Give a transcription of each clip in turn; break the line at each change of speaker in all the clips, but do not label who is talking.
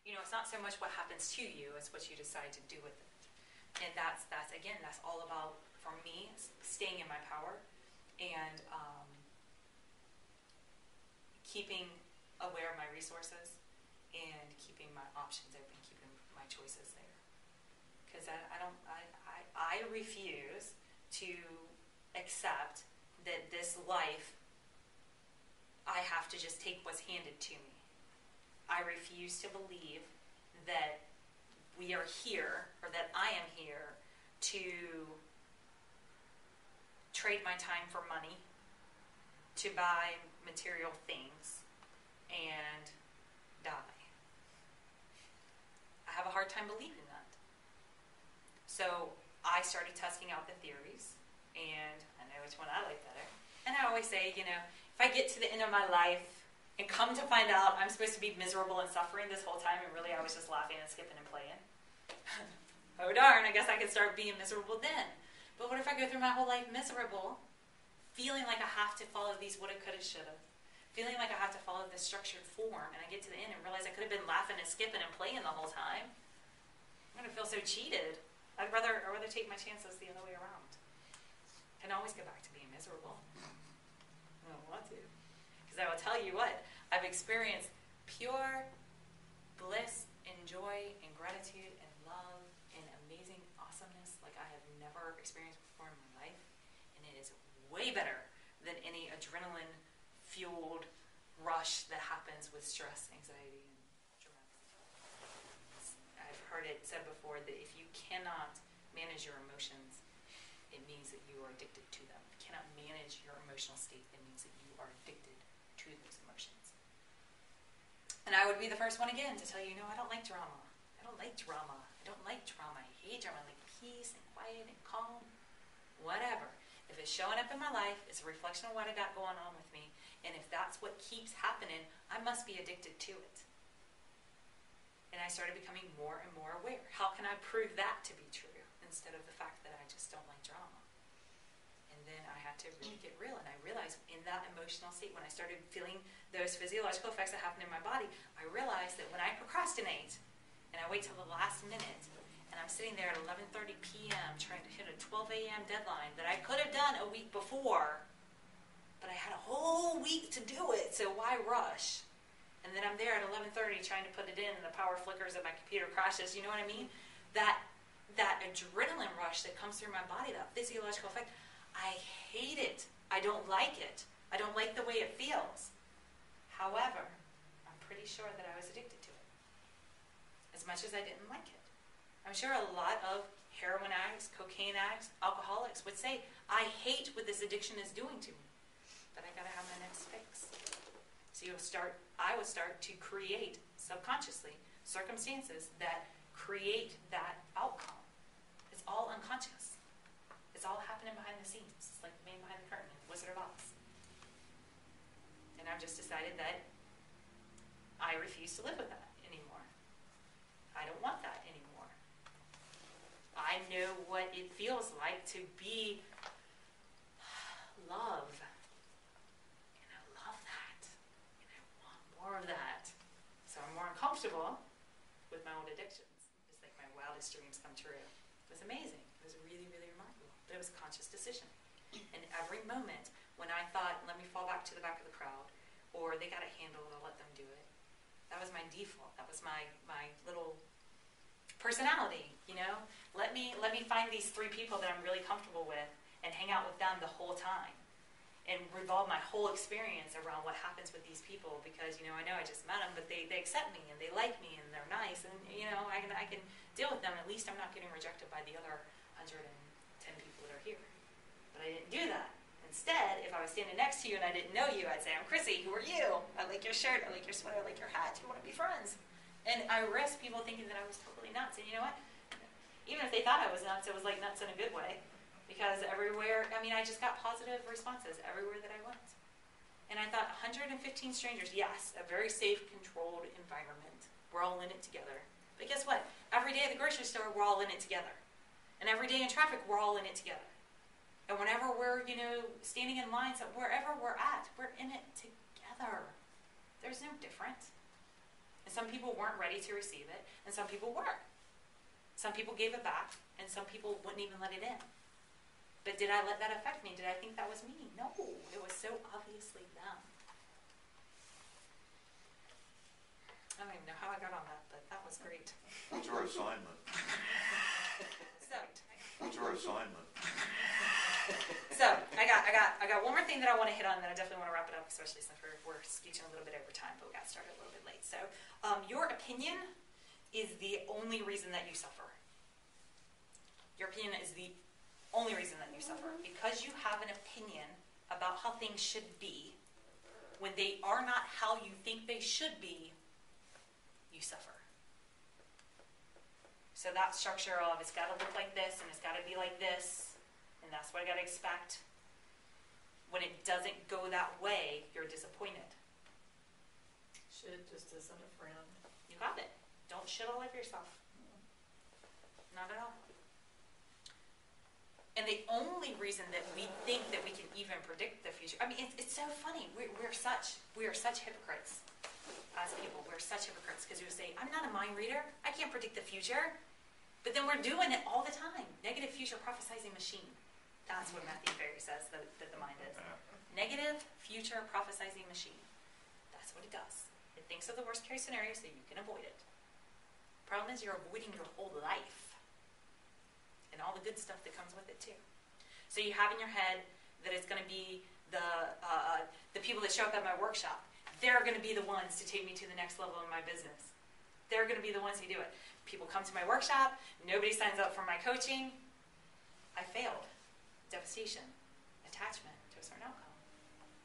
It's not so much what happens to you, it's what you decide to do with it. And that's all about, for me, staying in my power and keeping aware of my resources and keeping my options open, keeping my choices there. Because I refuse to accept that this life, I have to just take what's handed to me. I refuse to believe that we are here, or that I am here, to trade my time for money, to buy material things, and die. I have a hard time believing that. So I started testing out the theories, and I know which one I like better. And I always say, if I get to the end of my life and come to find out I'm supposed to be miserable and suffering this whole time, and really I was just laughing and skipping and playing, oh darn, I guess I could start being miserable then. But what if I go through my whole life miserable, feeling like I have to follow these woulda, coulda, shoulda, feeling like I have to follow this structured form, and I get to the end and realize I could have been laughing and skipping and playing the whole time? I'm going to feel so cheated. I'd rather take my chances the other way around. I can always go back to being miserable. I don't want to. Because I will tell you what, I've experienced pure bliss and joy and gratitude and love and amazing awesomeness like I have never experienced before in my life. And it is way better than any adrenaline-fueled rush that happens with stress, anxiety, and drugs. I've heard it said before that if you cannot manage your emotions, it means that you are addicted to them. If you cannot manage your emotional state, it means that you are addicted to those emotions. And I would be the first one again to tell you, I don't like drama. I don't like drama. I don't like drama. I hate drama. I like peace and quiet and calm. Whatever. If it's showing up in my life, it's a reflection of what I got going on with me. And if that's what keeps happening, I must be addicted to it. And I started becoming more and more aware. How can I prove that to be true instead of the fact that I just don't like drama? And then I had to really get real, and I realized in that emotional state, when I started feeling those physiological effects that happen in my body, I realized that when I procrastinate and I wait till the last minute and I'm sitting there at 11:30 p.m. trying to hit a 12 a.m. deadline that I could have done a week before, but I had a whole week to do it, so why rush? And then I'm there at 11:30 trying to put it in, and the power flickers and my computer crashes. You know what I mean? That adrenaline rush that comes through my body, that physiological effect, I hate it. I don't like it. I don't like the way it feels. However, I'm pretty sure that I was addicted to it, as much as I didn't like it. I'm sure a lot of heroin addicts, cocaine addicts, alcoholics would say, I hate what this addiction is doing to me, but I got to have my next fix. So I would start to create, subconsciously, circumstances that create that outcome. It's all unconscious. It's all happening behind the scenes. It's like the man behind the curtain in Wizard of Oz. And I've just decided that I refuse to live with that anymore. I don't want that anymore. I know what it feels like to be love. And I love that. And I want more of that. So I'm more uncomfortable with my old addictions. It's like my wildest dreams come true. It was amazing. It was really, really remarkable. But it was a conscious decision. And every moment when I thought, let me fall back to the back of the crowd, or they got a handle, I'll let them do it. That was my default. That was my little personality, Let me find these 3 people that I'm really comfortable with and hang out with them the whole time. And revolve my whole experience around what happens with these people, because I know I just met them, but they accept me and they like me and they're nice, and I can deal with them. At least I'm not getting rejected by the other 110 people that are here. But I didn't do that. Instead, if I was standing next to you and I didn't know you, I'd say, I'm Chrissy, who are you? I like your shirt, I like your sweater, I like your hat, do you want to be friends? And I risked people thinking that I was totally nuts. And you know what? Even if they thought I was nuts, it was like nuts in a good way. Because everywhere, I just got positive responses everywhere that I went. And I thought, 115 strangers, yes, a very safe, controlled environment. We're all in it together. But guess what? Every day at the grocery store, we're all in it together. And every day in traffic, we're all in it together. And whenever we're, standing in lines, wherever we're at, we're in it together. There's no difference. And some people weren't ready to receive it, and some people were. Some people gave it back, and some people wouldn't even let it in. But did I let that affect me? Did I think that was me? No, it was so obviously them. I don't even know how I got on that, but that was great.
What's our assignment?
So,
What's our assignment?
So I got one more thing that I want to hit on, then I definitely want to wrap it up, especially since we're speaking a little bit over time, but we got started a little bit late. So your opinion is the only reason that you suffer. Your opinion is the only reason that you suffer. Because you have an opinion about how things should be, when they are not how you think they should be, you suffer. So that structure of it's got to look like this and it's got to be like this, and that's what I got to expect. When it doesn't go that way, you're disappointed.
Shit just isn't a friend.
You got it. Don't shit all over yourself. Not at all. And the only reason that we think that we can even predict the future, I mean, it's so funny. We are such hypocrites as people. We're such hypocrites because we say, I'm not a mind reader. I can't predict the future. But then we're doing it all the time. Negative future prophesizing machine. That's what Matthew Ferry says that the mind is. Negative future prophesizing machine. That's what it does. It thinks of the worst case scenario so you can avoid it. Problem is you're avoiding your whole life. And all the good stuff that comes with it too. So you have in your head that it's going to be the people that show up at my workshop. They're going to be the ones to take me to the next level in my business. They're going to be the ones who do it. People come to my workshop. Nobody signs up for my coaching. I failed. Devastation. Attachment to a certain outcome.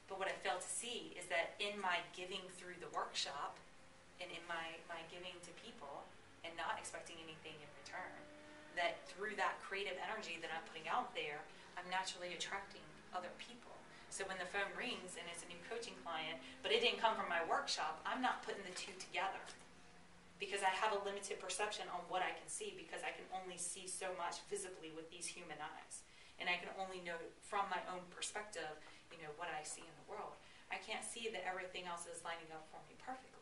But what I failed to see is that in my giving through the workshop and in my giving to people and not expecting anything in return, that through that creative energy that I'm putting out there, I'm naturally attracting other people. So when the phone rings and it's a new coaching client, but it didn't come from my workshop, I'm not putting the two together. Because I have a limited perception on what I can see, because I can only see so much visibly with these human eyes. And I can only know from my own perspective, what I see in the world. I can't see that everything else is lining up for me perfectly.